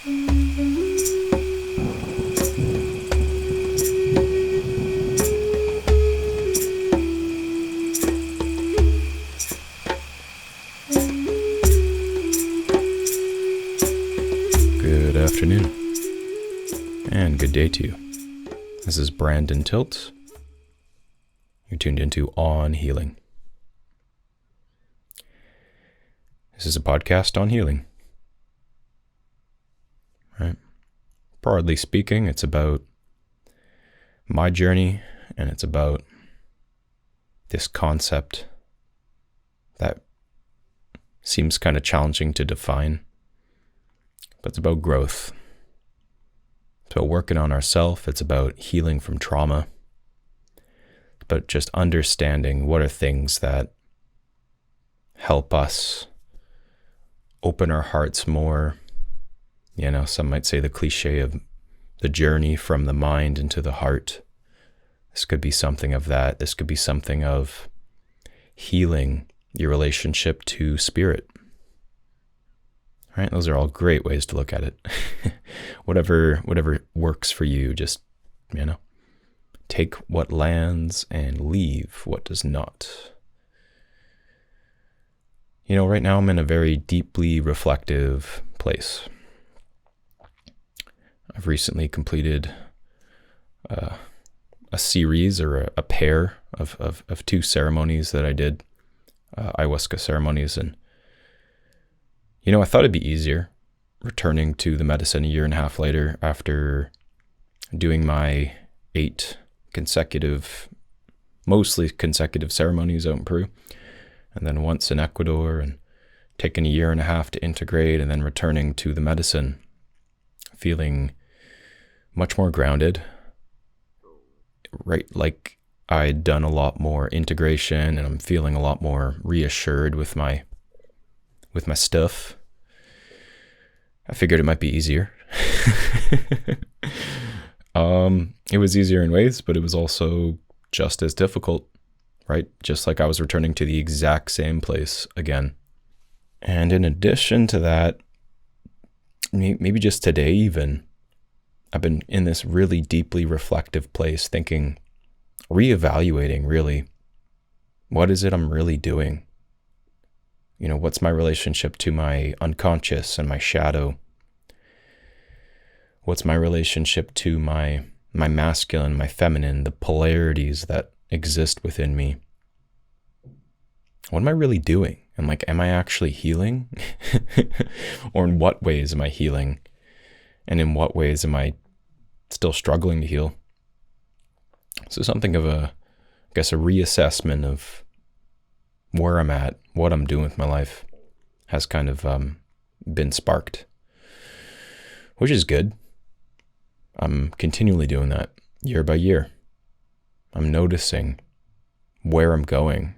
Good afternoon, and good day to you. This is Brandon Tilt. You're tuned into On Healing. This is a podcast on healing. Right? Broadly speaking, it's about my journey, and it's about this concept that seems kind of challenging to define, but it's about growth. It's about working on ourselves. It's about healing from trauma. But just understanding what are things that help us open our hearts more. You know, some might say the cliche of the journey from the mind into the heart. This could be something of that. This could be something of healing your relationship to spirit. Right? Those are all great ways to look at it. Whatever works for you, just, take what lands and leave what does not. Right now I'm in a very deeply reflective place. I've recently completed a series or a pair of two ceremonies that I did, ayahuasca ceremonies, and I thought it'd be easier returning to the medicine a year and a half later after doing my 8 mostly consecutive ceremonies out in Peru, and then once in Ecuador, and taking a year and a half to integrate, and then returning to the medicine, feeling much more grounded, right? Like I'd done a lot more integration, and I'm feeling a lot more reassured with my stuff. I figured it might be easier. It was easier in ways, but it was also just as difficult, right? Just like I was returning to the exact same place again. And in addition to that, maybe just today even, I've been in this really deeply reflective place, thinking, reevaluating really, what is it I'm really doing? What's my relationship to my unconscious and my shadow? What's my relationship to my masculine, my feminine, the polarities that exist within me? What am I really doing? And am I actually healing? Or in what ways am I healing? And in what ways am I still struggling to heal? So something of a reassessment of where I'm at, what I'm doing with my life has kind of been sparked, which is good. I'm continually doing that year by year. I'm noticing where I'm going,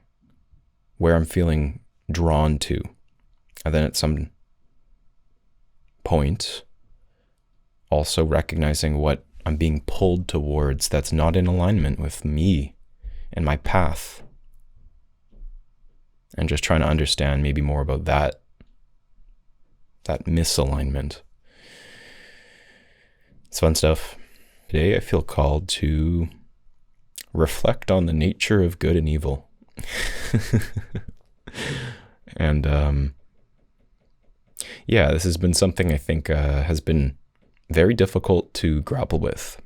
where I'm feeling drawn to. And then at some point, also recognizing what I'm being pulled towards that's not in alignment with me and my path. And just trying to understand maybe more about that misalignment. It's fun stuff. Today I feel called to reflect on the nature of good and evil. And this has been something I think has been very difficult to grapple with.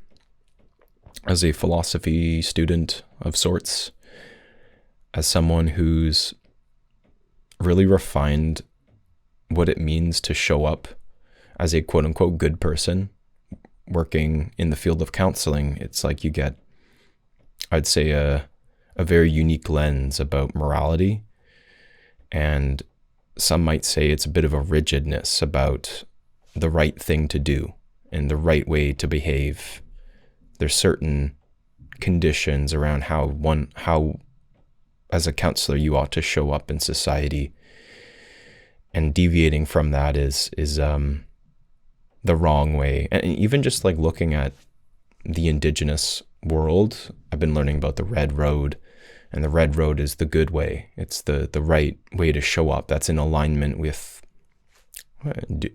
As a philosophy student of sorts, as someone who's really refined what it means to show up as a quote-unquote good person, working in the field of counseling, it's like you get, I'd say, a very unique lens about morality. And some might say it's a bit of a rigidness about the right thing to do and the right way to behave. There's certain conditions around how as a counselor you ought to show up in society. And deviating from that is the wrong way. And even just looking at the indigenous world, I've been learning about the red road, and the red road is the good way. It's the right way to show up. That's in alignment with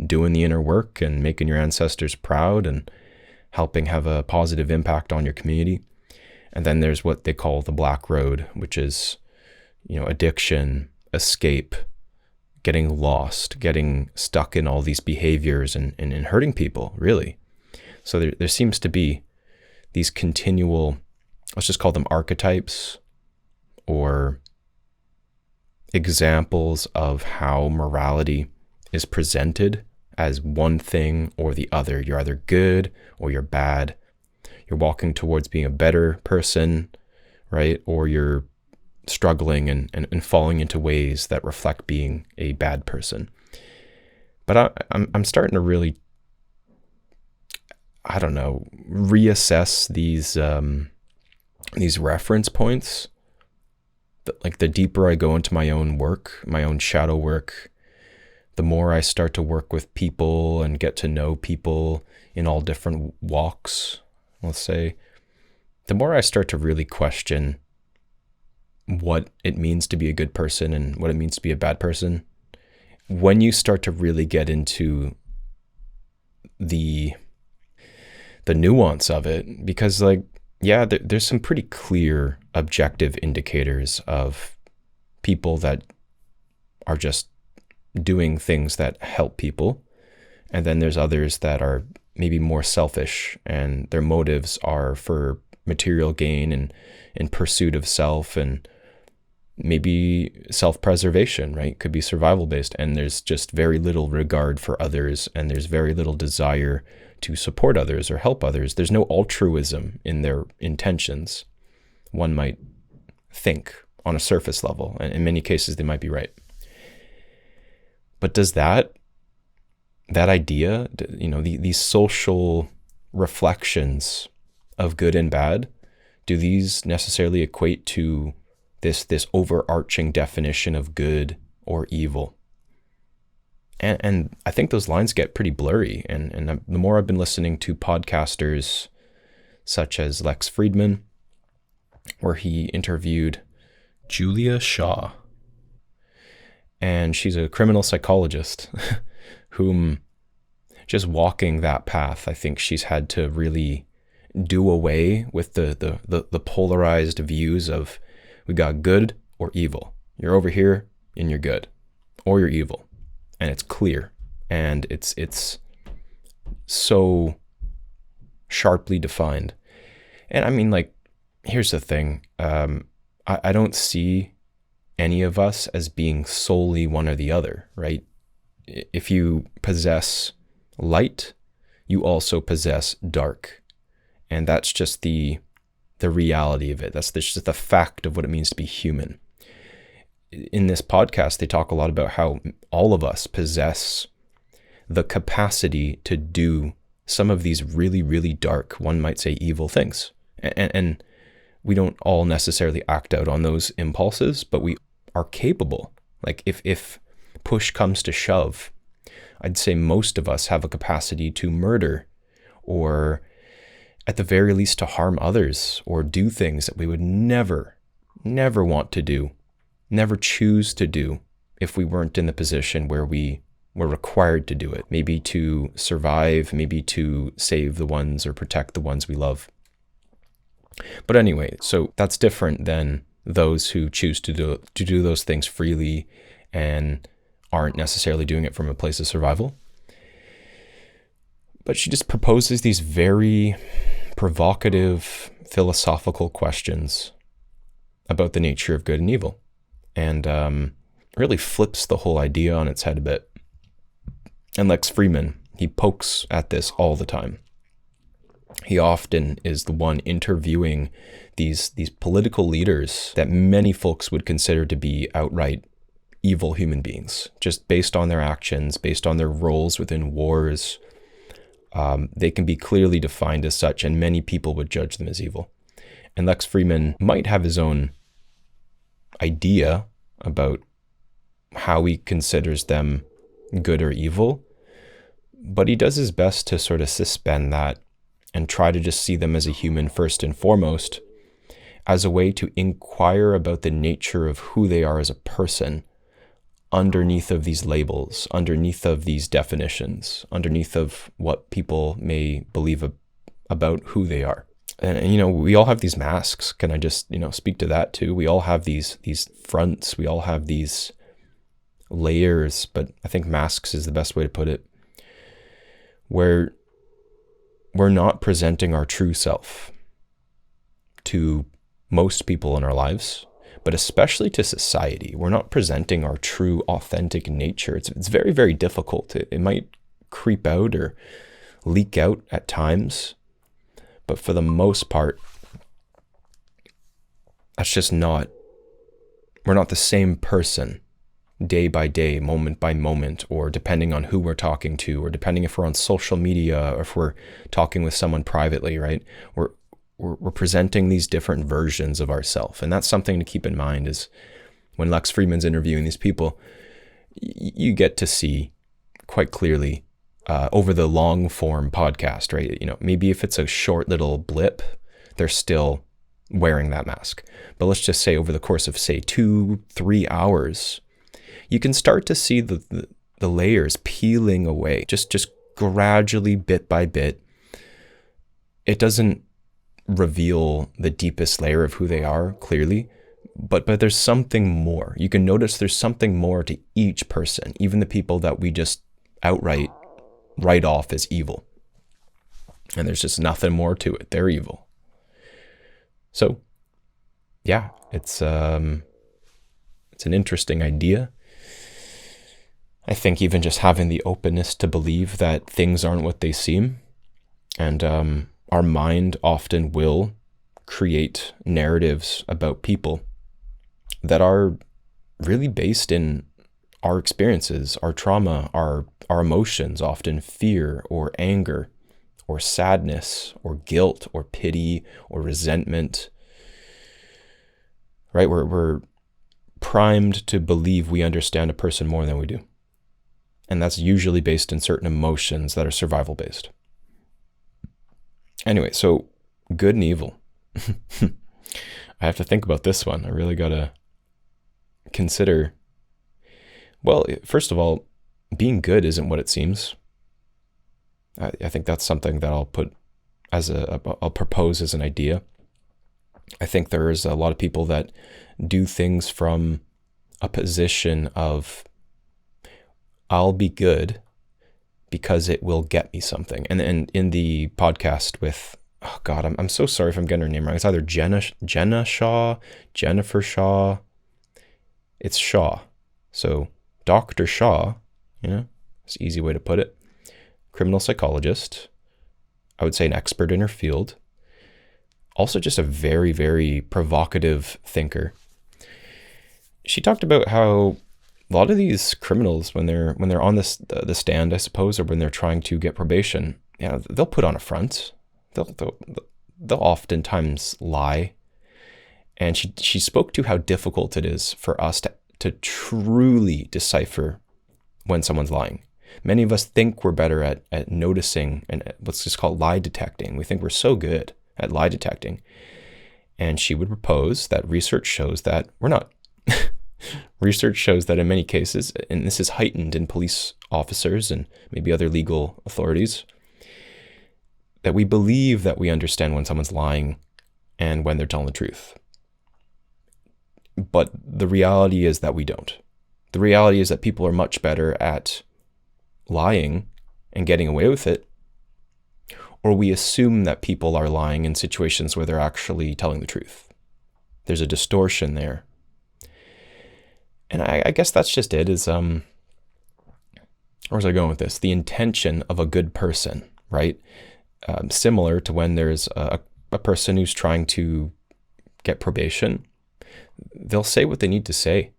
doing the inner work and making your ancestors proud and helping have a positive impact on your community. And then there's what they call the black road, which is, addiction, escape, getting lost, getting stuck in all these behaviors and hurting people, really. So there seems to be these continual, let's just call them archetypes or examples of how morality is presented as one thing or the other. You're either good or you're bad. You're walking towards being a better person, right? Or you're struggling and falling into ways that reflect being a bad person. But I'm starting to really, reassess these reference points. Like the deeper I go into my own work, my own shadow work, the more I start to work with people and get to know people in all different walks, let's say, the more I start to really question what it means to be a good person and what it means to be a bad person. When you start to really get into the nuance of it, because there's some pretty clear objective indicators of people that are just doing things that help people. And then there's others that are maybe more selfish and their motives are for material gain and in pursuit of self and maybe self-preservation, right? Could be survival based. And there's just very little regard for others and there's very little desire to support others or help others. There's no altruism in their intentions. One might think on a surface level, and in many cases they might be right. But does that idea, these social reflections of good and bad, do these necessarily equate to this overarching definition of good or evil? And I think those lines get pretty blurry. And the more I've been listening to podcasters such as Lex Fridman, where he interviewed Julia Shaw, and she's a criminal psychologist whom just walking that path, I think she's had to really do away with the polarized views of we got good or evil. You're over here and you're good, or you're evil. And it's clear, and it's so sharply defined. And I mean, here's the thing. I don't see any of us as being solely one or the other, right? If you possess light, you also possess dark. And that's just the reality of it. That's just the fact of what it means to be human. In this podcast, they talk a lot about how all of us possess the capacity to do some of these really, really dark, one might say evil things. And we don't all necessarily act out on those impulses, but we are capable. If push comes to shove, I'd say most of us have a capacity to murder, or at the very least to harm others, or do things that we would never want to do, never choose to do if we weren't in the position where we were required to do it, maybe to survive, maybe to save the ones or protect the ones we love. But anyway, so that's different than those who choose to do those things freely and aren't necessarily doing it from a place of survival. But she just proposes these very provocative philosophical questions about the nature of good and evil, and really flips the whole idea on its head a bit. And Lex Fridman, he pokes at this all the time. He often is the one interviewing these political leaders that many folks would consider to be outright evil human beings, just based on their actions, based on their roles within wars. They can be clearly defined as such, and many people would judge them as evil. And Lex Fridman might have his own idea about how he considers them good or evil, but he does his best to sort of suspend that and try to just see them as a human first and foremost, as a way to inquire about the nature of who they are as a person, underneath of these labels, underneath of these definitions, underneath of what people may believe about who they are. And, you know, we all have these masks. Can I just, you know, speak to that too? We all have these fronts. We all have these layers, but I think masks is the best way to put it, where we're not presenting our true self to most people in our lives, but especially to society. We're not presenting our true, authentic nature. It's very, very difficult. It might creep out or leak out at times, but for the most part, that's just not, we're not the same person day by day, moment by moment, or depending on who we're talking to, or depending if we're on social media or if we're talking with someone privately, right? We're presenting these different versions of ourselves. And that's something to keep in mind is when Lex Fridman's interviewing these people, you get to see quite clearly over the long form podcast, right? You know, maybe if it's a short little blip, they're still wearing that mask. But let's just say over the course of, say, 2-3 hours, you can start to see the layers peeling away, just gradually, bit by bit. It doesn't reveal the deepest layer of who they are clearly, but there's something more. You can notice there's something more to each person, even the people that we just outright write off as evil. And there's just nothing more to it. They're evil. So, yeah, it's an interesting idea. I think even just having the openness to believe that things aren't what they seem, and our mind often will create narratives about people that are really based in our experiences, our trauma, our emotions, often fear or anger or sadness or guilt or pity or resentment, right? We're primed to believe we understand a person more than we do. And that's usually based in certain emotions that are survival based. Anyway, so good and evil. I have to think about this one. I really got to consider, well, first of all, being good isn't what it seems. I think that's something that I'll put I'll propose as an idea. I think there's a lot of people that do things from a position of, I'll be good because it will get me something. And in the podcast with, oh God, I'm so sorry if I'm getting her name wrong. It's either Jenna Shaw, Jennifer Shaw. It's Shaw. So Dr. Shaw, you know, it's an easy way to put it. Criminal psychologist. I would say an expert in her field. Also just a very, very provocative thinker. She talked about how a lot of these criminals, when they're on the stand, I suppose, or when they're trying to get probation, they'll put on a front. They'll oftentimes lie. And she spoke to how difficult it is for us to truly decipher when someone's lying. Many of us think we're better at noticing and what's just called lie detecting. We think we're so good at lie detecting. And she would propose that research shows that we're not. Research shows that in many cases, and this is heightened in police officers and maybe other legal authorities, that we believe that we understand when someone's lying and when they're telling the truth. But the reality is that we don't. The reality is that people are much better at lying and getting away with it, or we assume that people are lying in situations where they're actually telling the truth. There's a distortion there. And I guess that's just it, is, where's I going with this? The intention of a good person, right? Similar to when there's a person who's trying to get probation, they'll say what they need to say.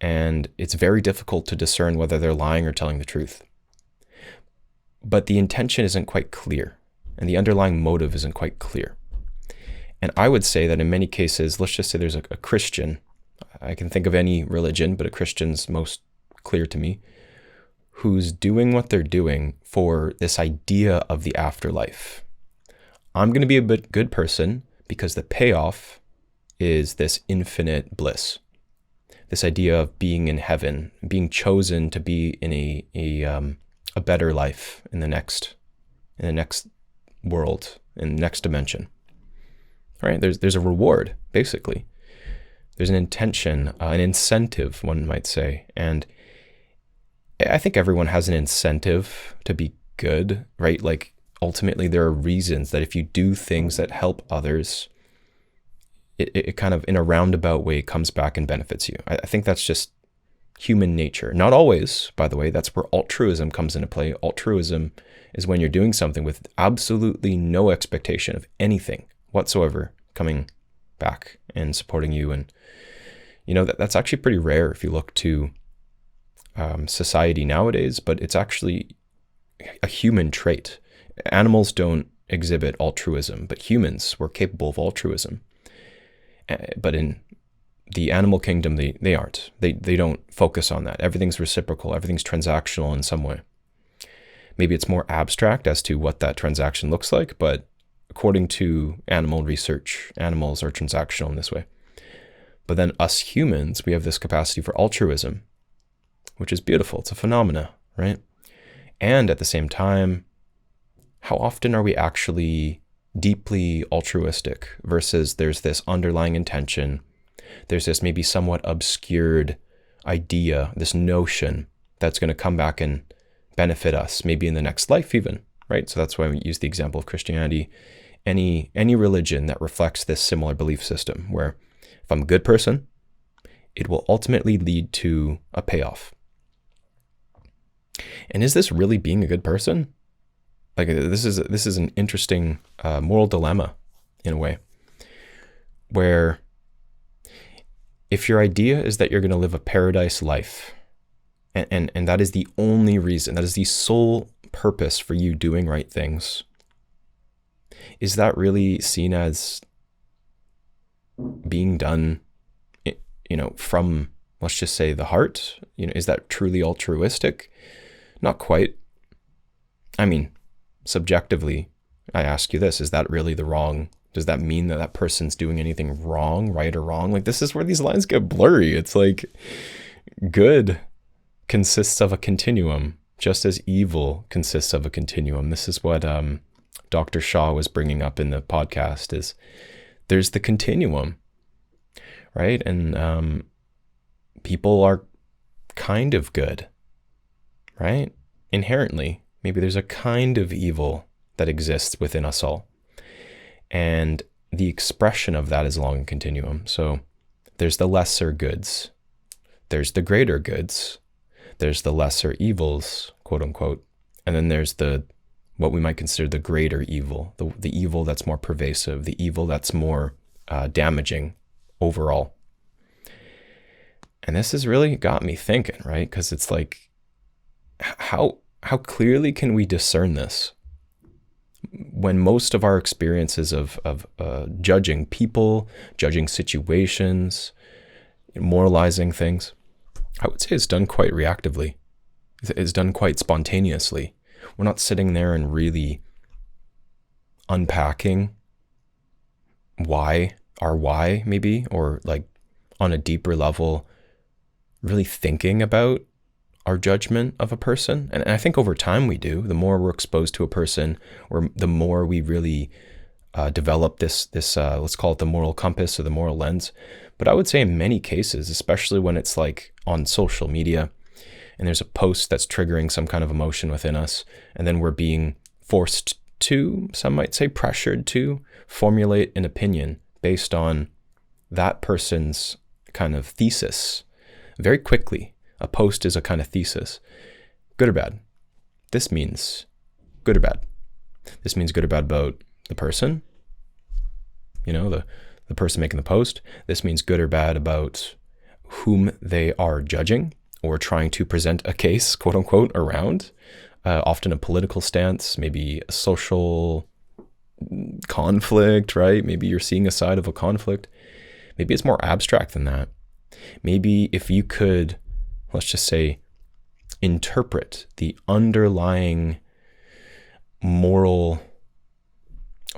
And it's very difficult to discern whether they're lying or telling the truth. But the intention isn't quite clear, and the underlying motive isn't quite clear. And I would say that in many cases, let's just say there's a Christian, I can think of any religion, but a Christian's most clear to me, who's doing what they're doing for this idea of the afterlife. I'm going to be a good person because the payoff is this infinite bliss. this idea of being in heaven, being chosen to be in a better life in the next world, in the next dimension. Right? There's a reward, basically. There's an intention, an incentive, one might say. And I think everyone has an incentive to be good, right? Like, ultimately, there are reasons that if you do things that help others, it kind of, in a roundabout way, comes back and benefits you. I think that's just human nature. Not always, by the way. That's where altruism comes into play. Altruism is when you're doing something with absolutely no expectation of anything whatsoever coming back and supporting you. And, that's actually pretty rare if you look to society nowadays, but it's actually a human trait. Animals don't exhibit altruism, but humans were capable of altruism. But in the animal kingdom, they aren't. They don't focus on that. Everything's reciprocal. Everything's transactional in some way. Maybe it's more abstract as to what that transaction looks like, but according to animal research, animals are transactional in this way. But then us humans, we have this capacity for altruism, which is beautiful. It's a phenomena, right? And at the same time, how often are we actually deeply altruistic versus there's this underlying intention, there's this maybe somewhat obscured idea, this notion that's going to come back and benefit us, maybe in the next life even, right? So that's why we use the example of Christianity. Any religion that reflects this similar belief system, where if I'm a good person, it will ultimately lead to a payoff. And is this really being a good person? Like, this is an interesting moral dilemma in a way, where if your idea is that you're going to live a paradise life, and that is the only reason, that is the sole purpose for you doing right things, is that really seen as being done, from, let's just say, the heart? Is that truly altruistic? Not quite. I mean, subjectively, I ask you this, is that really the wrong? Does that mean that that person's doing anything wrong, right or wrong? Like, this is where these lines get blurry. It's like, good consists of a continuum, just as evil consists of a continuum. This is what Dr. Shaw was bringing up in the podcast, is there's the continuum, right? And people are kind of good, right? Inherently. Maybe there's a kind of evil that exists within us all. And the expression of that is along a continuum. So there's the lesser goods. There's the greater goods. There's the lesser evils, quote unquote. And then there's what we might consider the greater evil, the evil that's more pervasive, the evil that's more damaging overall. And this has really got me thinking, right? Because it's like, how clearly can we discern this when most of our experiences of judging people, judging situations, moralizing things, I would say it's done quite reactively. It's done quite spontaneously. We're not sitting there and really unpacking why maybe, or like on a deeper level, really thinking about our judgment of a person. And I think over time we do. The more we're exposed to a person, or the more we really develop this let's call it the moral compass or the moral lens. But I would say in many cases, especially when it's like on social media and there's a post that's triggering some kind of emotion within us, and then we're being forced to, some might say pressured to, formulate an opinion based on that person's kind of thesis very quickly. A post is a kind of thesis. Good or bad? This means good or bad. This means good or bad about the person, the person making the post. This means good or bad about whom they are judging or trying to present a case, quote unquote, around. Often a political stance, maybe a social conflict, right? Maybe you're seeing a side of a conflict. Maybe it's more abstract than that. Maybe if you could, let's just say, interpret the underlying moral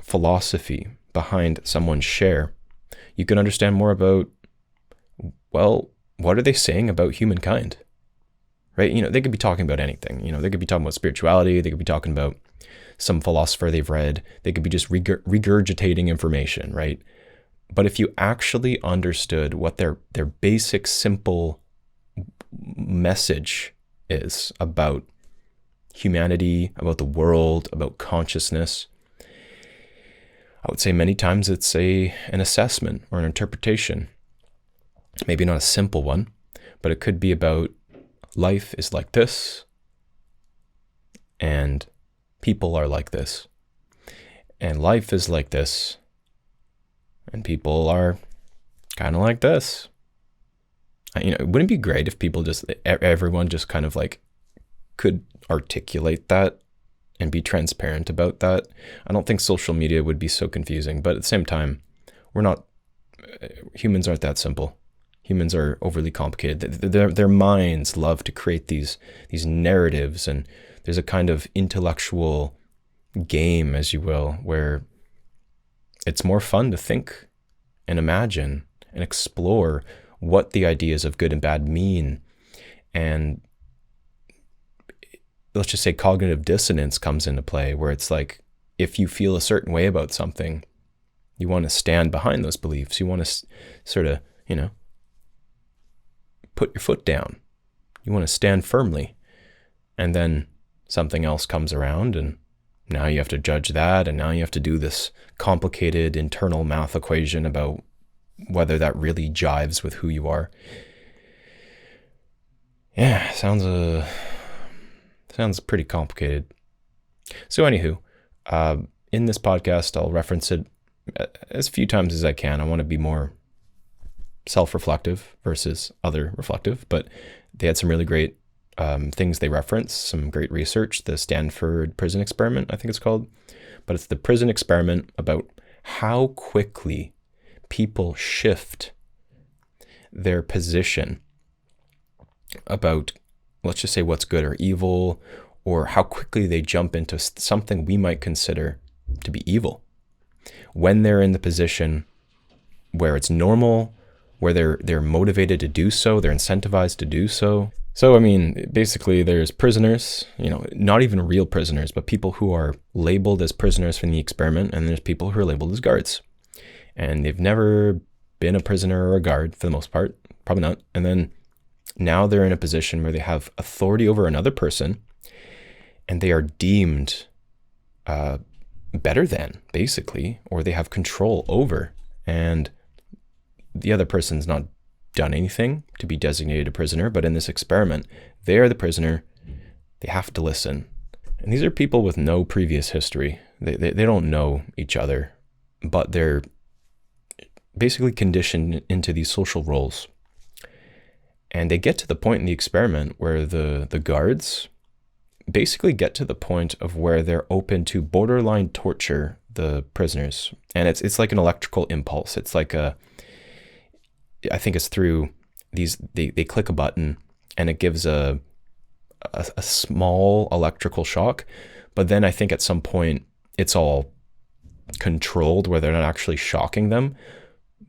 philosophy behind someone's share, you can understand more about, well, what are they saying about humankind? Right? You know, they could be talking about anything. You know, they could be talking about spirituality. They could be talking about some philosopher they've read. They could be just regurgitating information, right? But if you actually understood what their basic, simple message is about humanity, about the world, about consciousness, I would say many times it's an assessment or an interpretation. Maybe not a simple one, but it could be about life is like this, and people are like this, and life is like this, and people are kind of like this. You know, wouldn't it be great if everyone just kind of like could articulate that and be transparent about that? I don't think social media would be so confusing, but at the same time, humans aren't that simple. Humans are overly complicated. Their minds love to create these narratives, and there's a kind of intellectual game, as you will, where it's more fun to think and imagine and explore what the ideas of good and bad mean. And let's just say cognitive dissonance comes into play, where it's like, if you feel a certain way about something, you want to stand behind those beliefs. You want to sort of, you know, put your foot down. You want to stand firmly. And then something else comes around, and now you have to judge that, and now you have to do this complicated internal math equation about whether that really jives with who you are. Yeah, sounds pretty complicated. So anywho, in this podcast, I'll reference it as few times as I can. I want to be more self-reflective versus other reflective, but they had some really great things they reference, some great research, the Stanford prison experiment, I think it's called, but it's the prison experiment about how quickly people shift their position about, let's just say, what's good or evil, or how quickly they jump into something we might consider to be evil when they're in the position where it's normal, where they're motivated to do so, they're incentivized to do so. So, I mean, basically there's prisoners, you know, not even real prisoners, but people who are labeled as prisoners from the experiment, and there's people who are labeled as guards. And they've never been a prisoner or a guard for the most part, probably not. And then now they're in a position where they have authority over another person, and they are deemed better than, basically, or they have control over. And the other person's not done anything to be designated a prisoner, but in this experiment, they're the prisoner. They have to listen. And these are people with no previous history. They don't know each other, but they're basically conditioned into these social roles. And they get to the point in the experiment where the guards basically get to the point of where they're open to borderline torture the prisoners. And it's like an electrical impulse. It's like I think it's through these, they click a button and it gives a small electrical shock. But then I think at some point it's all controlled where they're not actually shocking them.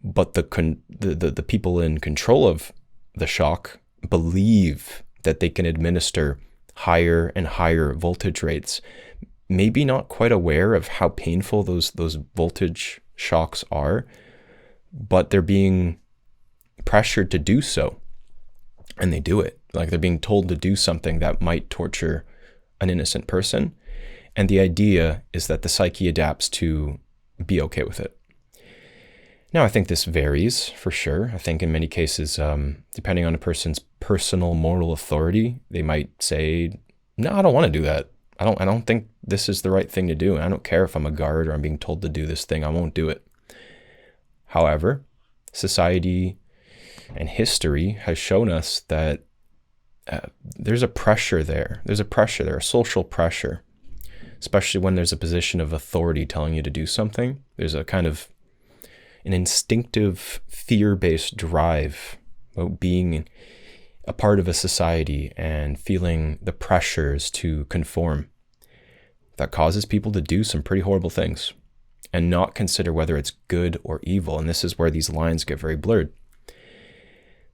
But the people in control of the shock believe that they can administer higher and higher voltage rates, maybe not quite aware of how painful those voltage shocks are, but they're being pressured to do so, and they do it. Like they're being told to do something that might torture an innocent person, and the idea is that the psyche adapts to be okay with it. Now, I think this varies for sure. I think in many cases, depending on a person's personal moral authority, they might say, no, I don't want to do that. I don't think this is the right thing to do. And I don't care if I'm a guard or I'm being told to do this thing. I won't do it. However, society and history has shown us that there's a pressure there. There's a social pressure, especially when there's a position of authority telling you to do something. There's a kind of an instinctive fear-based drive about being a part of a society and feeling the pressures to conform that causes people to do some pretty horrible things and not consider whether it's good or evil. And this is where these lines get very blurred.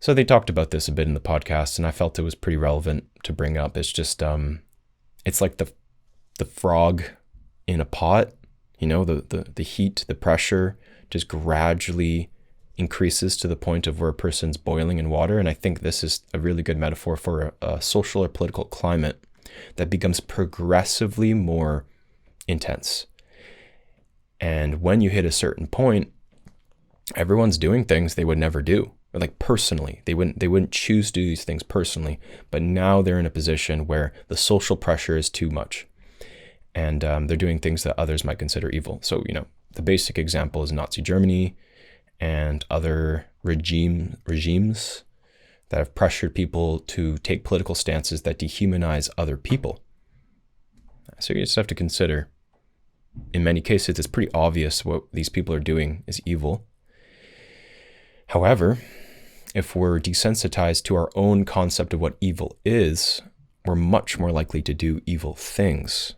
So they talked about this a bit in the podcast, and I felt it was pretty relevant to bring up. It's just, it's like the frog in a pot, the heat, the pressure just gradually increases to the point of where a person's boiling in water. And I think this is a really good metaphor for a social or political climate that becomes progressively more intense. And when you hit a certain point, everyone's doing things they would never do. Like personally, they wouldn't choose to do these things personally, but now they're in a position where the social pressure is too much, and they're doing things that others might consider evil. So, the basic example is Nazi Germany and other regimes that have pressured people to take political stances that dehumanize other people. So you just have to consider, in many cases, it's pretty obvious what these people are doing is evil. However, if we're desensitized to our own concept of what evil is, we're much more likely to do evil things.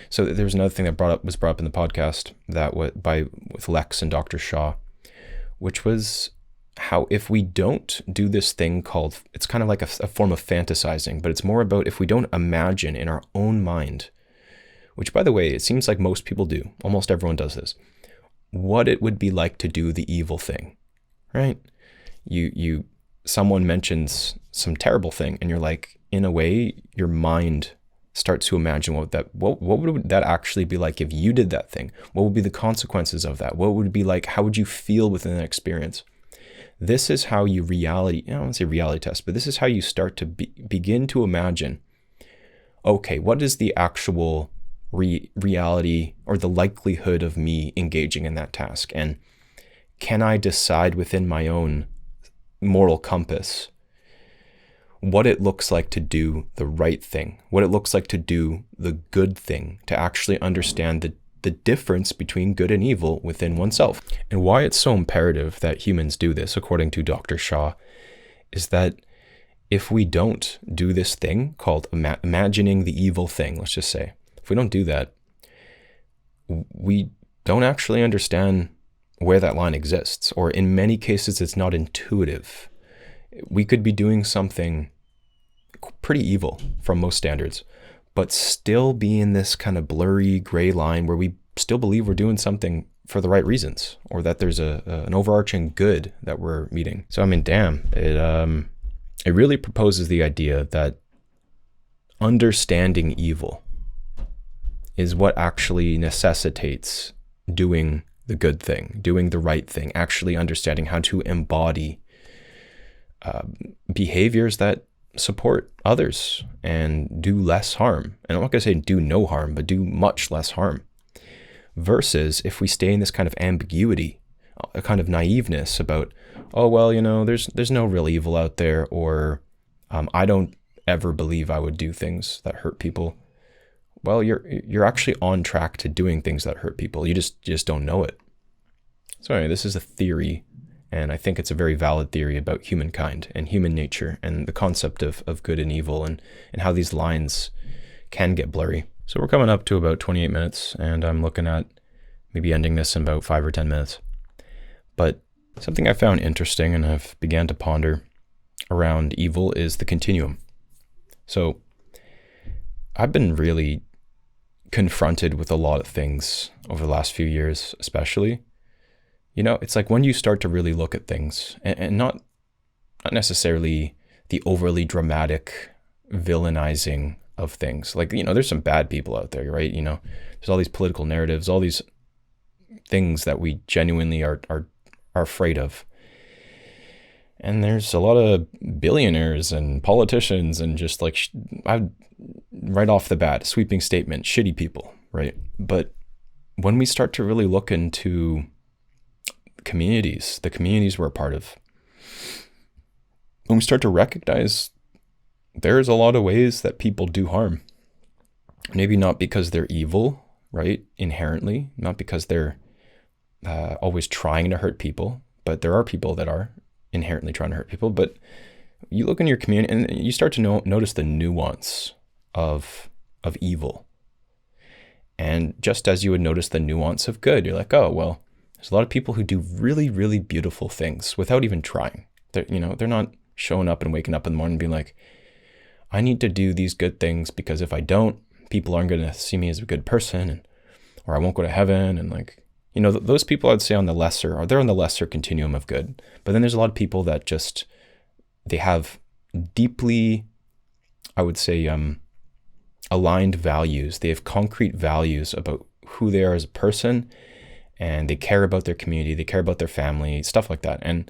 So there was another thing that was brought up in the podcast with Lex and Dr. Shaw, which was how if we don't do this thing called, it's kind of like a form of fantasizing, but it's more about if we don't imagine in our own mind, which by the way, it seems like most people do, almost everyone does this, what it would be like to do the evil thing, right? Someone mentions some terrible thing and you're like, in a way, your mind starts to imagine what would that actually be like if you did that thing? What would be the consequences of that? What would it be like? How would you feel within that experience? This is how you I don't want to say reality test, but this is how you start to begin to imagine, okay, what is the actual reality or the likelihood of me engaging in that task? And can I decide within my own moral compass what it looks like to do the right thing, what it looks like to do the good thing, to actually understand the difference between good and evil within oneself? And why it's so imperative that humans do this, according to Dr. Shaw, is that if we don't do this thing called imagining the evil thing, let's just say, if we don't do that, we don't actually understand where that line exists, or in many cases, it's not intuitive. We could be doing something pretty evil from most standards, but still be in this kind of blurry gray line where we still believe we're doing something for the right reasons, or that there's an overarching good that we're meeting. So, damn, it really proposes the idea that understanding evil is what actually necessitates doing the good thing, doing the right thing, actually understanding how to embody behaviors that support others and do less harm. And I'm not going to say do no harm, but do much less harm. Versus if we stay in this kind of ambiguity, a kind of naiveness about, oh, well, there's no real evil out there, or I don't ever believe I would do things that hurt people. Well, you're actually on track to doing things that hurt people. You just don't know it. So anyway, this is a theory, and I think it's a very valid theory about humankind and human nature and the concept of good and evil, and how these lines can get blurry. So we're coming up to about 28 minutes, and I'm looking at maybe ending this in about 5 or 10 minutes. But something I found interesting and have began to ponder around evil is the continuum. So I've been really confronted with a lot of things over the last few years, especially. It's like when you start to really look at things, and not necessarily the overly dramatic villainizing of things. Like, there's some bad people out there, right? There's all these political narratives, all these things that we genuinely are afraid of. And there's a lot of billionaires and politicians and just like, right off the bat, sweeping statement, shitty people, right? But when we start to really look into the communities we're a part of, when we start to recognize there's a lot of ways that people do harm, maybe not because they're evil, right? Inherently, not because they're always trying to hurt people, but there are people that are inherently trying to hurt people. But you look in your community and you start to notice the nuance of evil. And just as you would notice the nuance of good, you're like, oh, well, there's a lot of people who do really, really beautiful things without even trying. They're not showing up and waking up in the morning and being like, I need to do these good things because if I don't, people aren't going to see me as a good person, or I won't go to heaven. And like, those people I'd say they're on the lesser continuum of good. But then there's a lot of people that they have deeply, I would say, aligned values. They have concrete values about who they are as a person, and they care about their community, they care about their family, stuff like that. And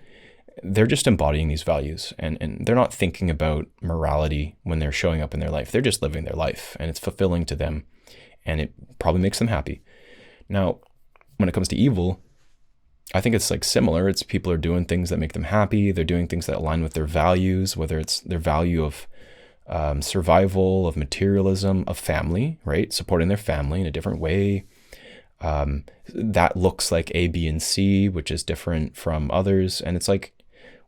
they're just embodying these values, and they're not thinking about morality when they're showing up in their life. They're just living their life, and it's fulfilling to them, and it probably makes them happy. Now, when it comes to evil, I think it's like similar. It's people are doing things that make them happy. They're doing things that align with their values, whether it's their value of survival, of materialism, of family, right? Supporting their family in a different way. That looks like A, B, and C, which is different from others. And it's like,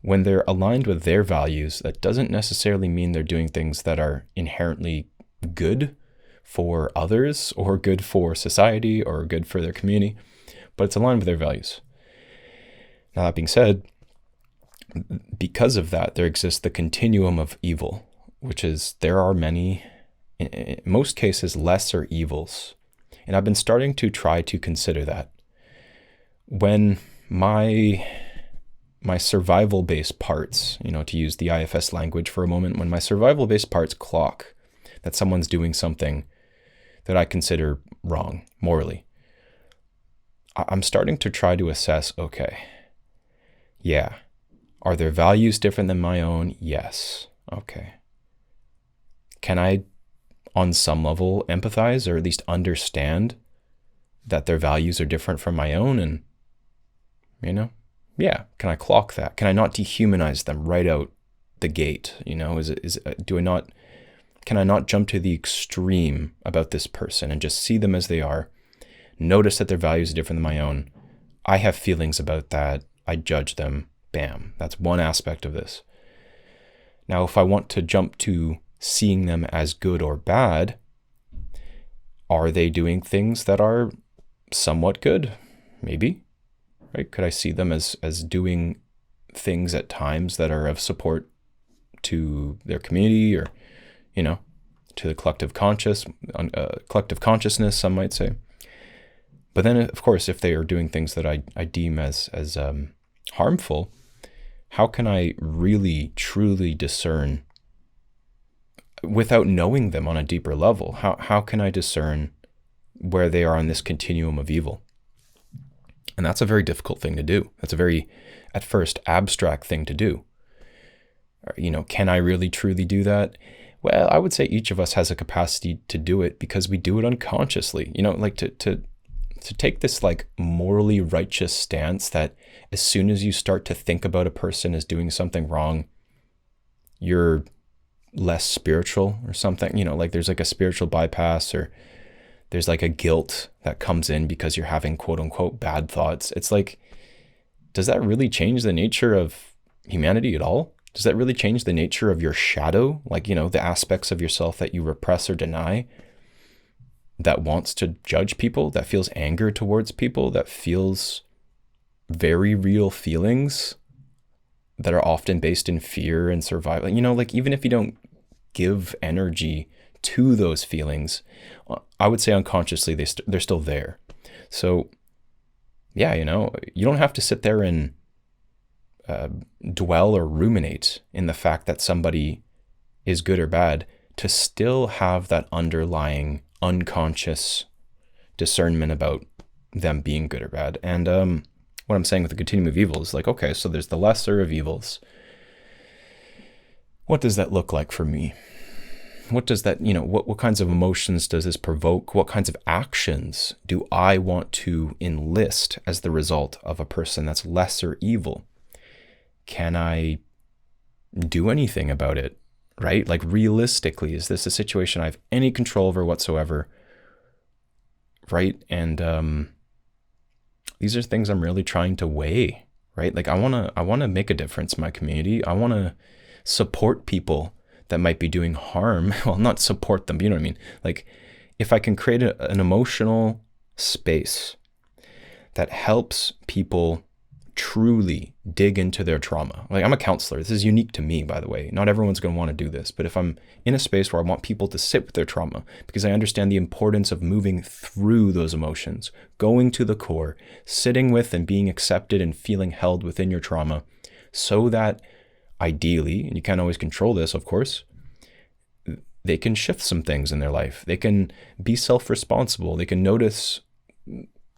when they're aligned with their values, that doesn't necessarily mean they're doing things that are inherently good for others or good for society or good for their community, but it's aligned with their values. Now, that being said, because of that, there exists the continuum of evil, which is there are many, in most cases, lesser evils. And I've been starting to try to consider that. When my survival-based parts, to use the IFS language for a moment, when my survival-based parts clock that someone's doing something that I consider wrong morally, I'm starting to try to assess, okay, yeah, are their values different than my own? Yes. Okay. Can I, on some level, empathize or at least understand that their values are different from my own? And, yeah, can I clock that? Can I not dehumanize them right out the gate? Can I not jump to the extreme about this person and just see them as they are, notice that their values are different than my own? I have feelings about that. I judge them. Bam. That's one aspect of this. Now, if I want to jump to seeing them as good or bad, are they doing things that are somewhat good? Maybe. Right? Could I see them as doing things at times that are of support to their community or, to the collective consciousness, some might say. But then, of course, if they are doing things that I deem as harmful, how can I really, truly discern without knowing them on a deeper level? How can I discern where they are on this continuum of evil? And that's a very difficult thing to do. That's a very, at first, abstract thing to do. Can I really truly do that? Well, I would say each of us has a capacity to do it because we do it unconsciously. Like to take this like morally righteous stance that as soon as you start to think about a person as doing something wrong, you're less spiritual or something. Like there's like a spiritual bypass, or there's like a guilt that comes in because you're having quote unquote bad thoughts. It's like, does that really change the nature of humanity at all? Does that really change the nature of your shadow? Like, the aspects of yourself that you repress or deny, that wants to judge people, that feels anger towards people, that feels very real feelings that are often based in fear and survival. Like even if you don't give energy to those feelings, I would say unconsciously they're still there. So yeah, you don't have to sit there and dwell or ruminate in the fact that somebody is good or bad to still have that underlying unconscious discernment about them being good or bad. And what I'm saying with the continuum of evil is like, okay, so there's the lesser of evils. What does that look like for me? What does that, what kinds of emotions does this provoke? What kinds of actions do I want to enlist as the result of a person that's lesser evil? Can I do anything about it, right? Like realistically, is this a situation I have any control over whatsoever, right? And these are things I'm really trying to weigh, right? Like I want to make a difference in my community. I want to support people that might be doing harm. Well, not support them, you know what I mean? Like if I can create an emotional space that helps people truly, dig into their trauma. Like, I'm a counselor. This is unique to me, by the way. Not everyone's going to want to do this. But if I'm in a space where I want people to sit with their trauma, because I understand the importance of moving through those emotions, going to the core, sitting with and being accepted and feeling held within your trauma, so that ideally, and you can't always control this, of course, they can shift some things in their life. They can be self-responsible. They can notice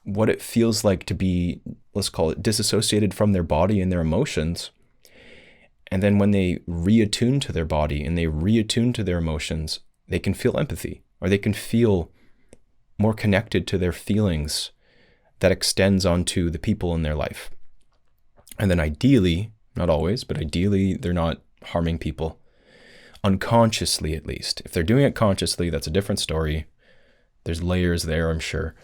what it feels like to be, let's call it, disassociated from their body and their emotions. And then when they reattune to their body and they reattune to their emotions, they can feel empathy, or they can feel more connected to their feelings that extends onto the people in their life. And then ideally, not always, but ideally, they're not harming people unconsciously, at least. If they're doing it consciously, that's a different story. There's layers there, I'm sure.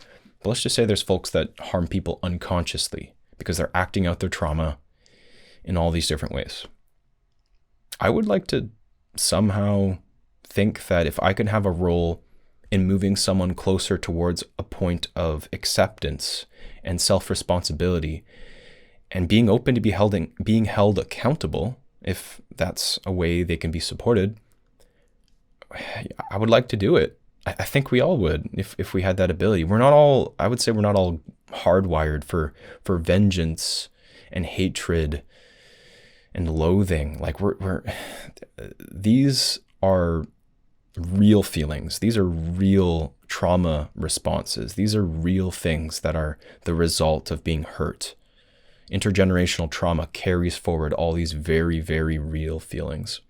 But let's just say there's folks that harm people unconsciously because they're acting out their trauma in all these different ways. I would like to somehow think that if I can have a role in moving someone closer towards a point of acceptance and self-responsibility and being open to being held accountable, if that's a way they can be supported, I would like to do it. I think we all would if we had that ability. I would say we're not all hardwired for vengeance and hatred and loathing. Like these are real feelings. These are real trauma responses. These are real things that are the result of being hurt. Intergenerational trauma carries forward all these very, very real feelings.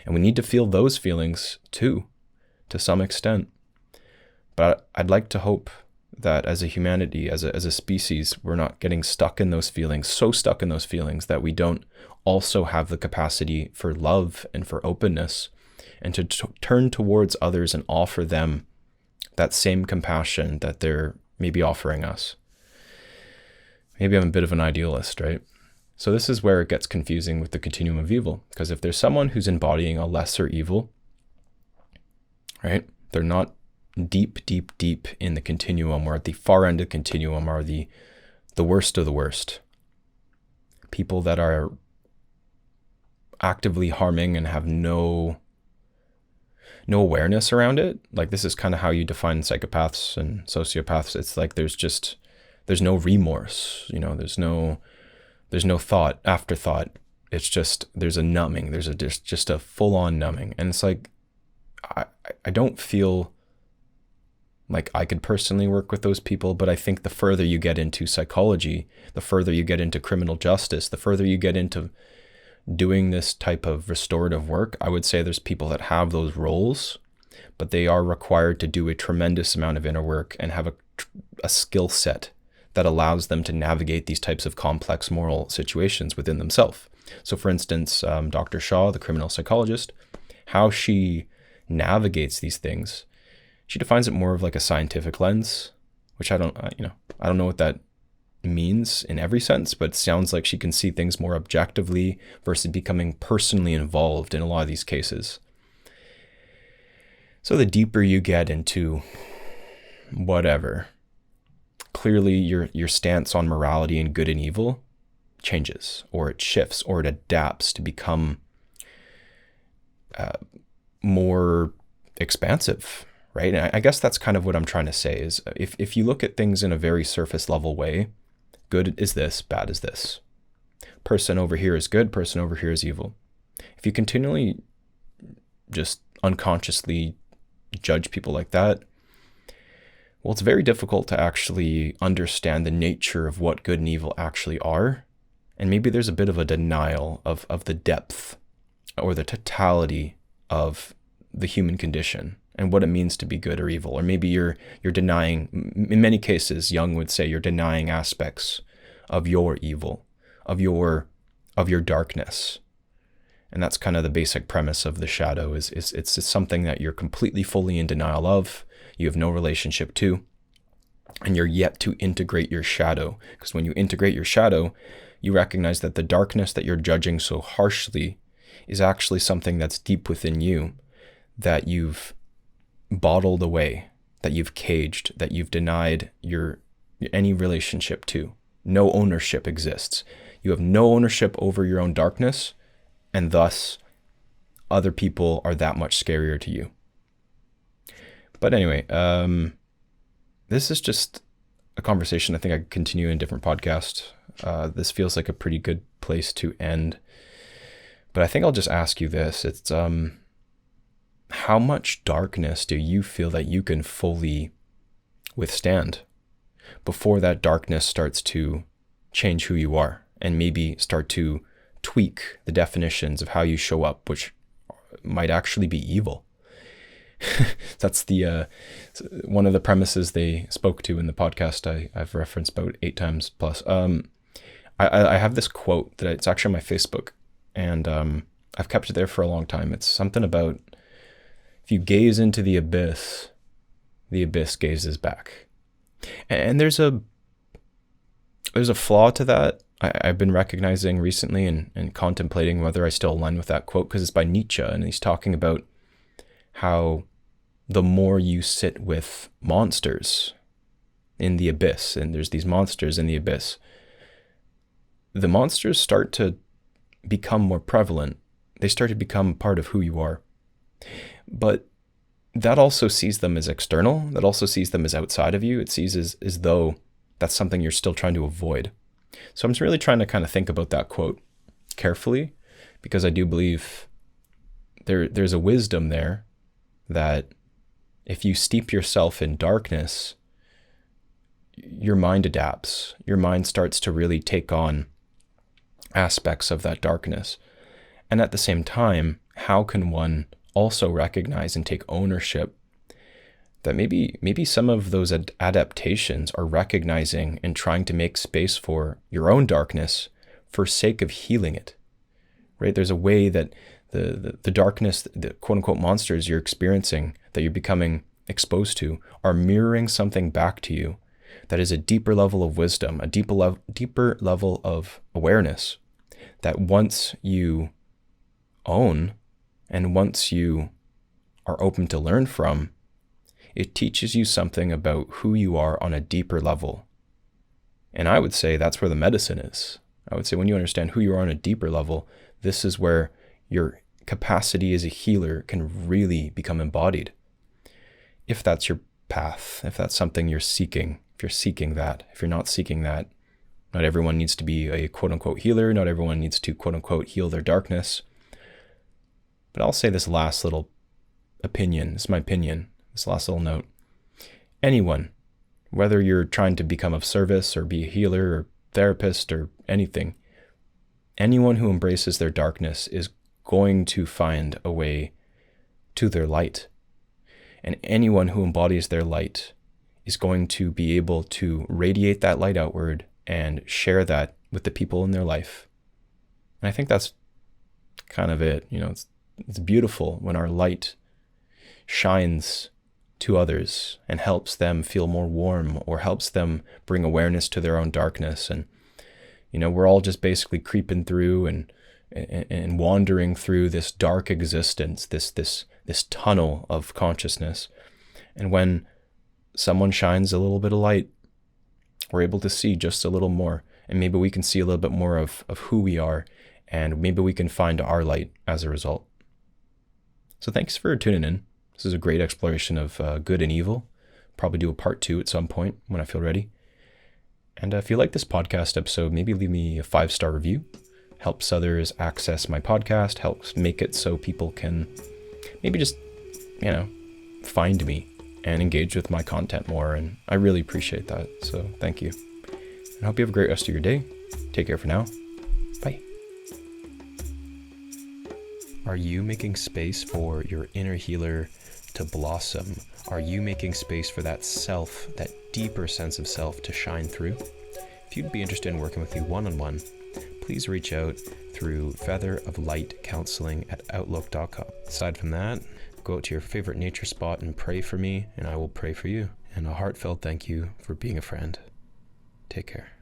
And we need to feel those feelings too, to some extent. But I'd like to hope that as a humanity, as a species, we're not getting stuck in those feelings, so stuck in those feelings that we don't also have the capacity for love and for openness and to turn towards others and offer them that same compassion that they're maybe offering us. Maybe I'm a bit of an idealist, right? So this is where it gets confusing with the continuum of evil, because if there's someone who's embodying a lesser evil, right? They're not deep, deep, deep in the continuum, or at the far end of the continuum are the worst of the worst. People that are actively harming and have no awareness around it. Like, this is kind of how you define psychopaths and sociopaths. It's like there's no remorse, there's no afterthought. It's just, there's a numbing. There's just a full-on numbing. And it's like, I don't feel like I could personally work with those people, but I think the further you get into psychology, the further you get into criminal justice, the further you get into doing this type of restorative work, I would say there's people that have those roles, but they are required to do a tremendous amount of inner work and have a skill set that allows them to navigate these types of complex moral situations within themselves. So for instance, Dr. Shaw, the criminal psychologist, how she navigates these things, she defines it more of like a scientific lens, which I don't know what that means in every sense, but it sounds like she can see things more objectively versus becoming personally involved in a lot of these cases. So the deeper you get into whatever, clearly your stance on morality and good and evil changes, or it shifts, or it adapts to become more expansive, right? And I guess that's kind of what I'm trying to say is if you look at things in a very surface level way, good is this, bad is this. Person over here is good, person over here is evil. If you continually just unconsciously judge people like that, well, it's very difficult to actually understand the nature of what good and evil actually are. And maybe there's a bit of a denial of the depth or the totality of the human condition and what it means to be good or evil. Or maybe you're denying, in many cases, Jung would say you're denying aspects of your evil, of your darkness. And that's kind of the basic premise of the shadow is it's something that you're completely, fully in denial of, you have no relationship to, and you're yet to integrate your shadow. Because when you integrate your shadow, you recognize that the darkness that you're judging so harshly is actually something that's deep within you, that you've bottled away, that you've caged, that you've denied any relationship to. No ownership exists. You have no ownership over your own darkness, and thus other people are that much scarier to you. But anyway, this is just a conversation I think I could continue in a different podcast. This feels like a pretty good place to end. But I think I'll just ask you this. It's how much darkness do you feel that you can fully withstand before that darkness starts to change who you are and maybe start to tweak the definitions of how you show up, which might actually be evil? That's the one of the premises they spoke to in the podcast I've referenced about 8 times plus. I have this quote that it's actually on my Facebook, and I've kept it there for a long time. It's something about, if you gaze into the abyss gazes back. And there's a flaw to that. I've been recognizing recently and contemplating whether I still align with that quote, because it's by Nietzsche, and he's talking about how the more you sit with monsters in the abyss, and there's these monsters in the abyss, the monsters start to become more prevalent. They start to become part of who you are. But that also sees them as external. That also sees them as outside of you. It sees as though that's something you're still trying to avoid. So I'm just really trying to kind of think about that quote carefully, because I do believe there's a wisdom there that if you steep yourself in darkness, your mind adapts. Your mind starts to really take on aspects of that darkness. And at the same time, how can one also recognize and take ownership that maybe some of those adaptations are recognizing and trying to make space for your own darkness for sake of healing it, right? There's a way that the darkness, the quote unquote monsters you're experiencing, that you're becoming exposed to, are mirroring something back to you that is a deeper level of wisdom, a deeper level of awareness, that once you own and once you are open to learn from, it teaches you something about who you are on a deeper level. And I would say that's where the medicine is. I would say when you understand who you are on a deeper level, this is where your capacity as a healer can really become embodied. If that's your path, if that's something you're seeking, if you're seeking that, if you're not seeking that, not everyone needs to be a quote unquote healer. Not everyone needs to quote unquote heal their darkness. But I'll say this last little opinion, this is my opinion, this last little note. Anyone, whether you're trying to become of service or be a healer or therapist or anything, anyone who embraces their darkness is going to find a way to their light. And anyone who embodies their light is going to be able to radiate that light outward and share that with the people in their life. And I think that's kind of it. You know, it's beautiful when our light shines to others and helps them feel more warm, or helps them bring awareness to their own darkness. And, you know, we're all just basically creeping through and wandering through this dark existence, this tunnel of consciousness. And when someone shines a little bit of light, we're able to see just a little more, and maybe we can see a little bit more of who we are, and maybe we can find our light as a result. So thanks for tuning in. This is a great exploration of good and evil. Probably do a part 2 at some point when I feel ready. And if you like this podcast episode, maybe leave me a 5-star review. Helps others access my podcast, helps make it so people can maybe just, you know, find me and engage with my content more. And I really appreciate that. So thank you. And I hope you have a great rest of your day. Take care for now. Bye. Are you making space for your inner healer to blossom? Are you making space for that self, that deeper sense of self to shine through? If you'd be interested in working with you one-on-one, please reach out through featheroflightcounseling@outlook.com. Aside from that, go out to your favorite nature spot and pray for me, and I will pray for you. And a heartfelt thank you for being a friend. Take care.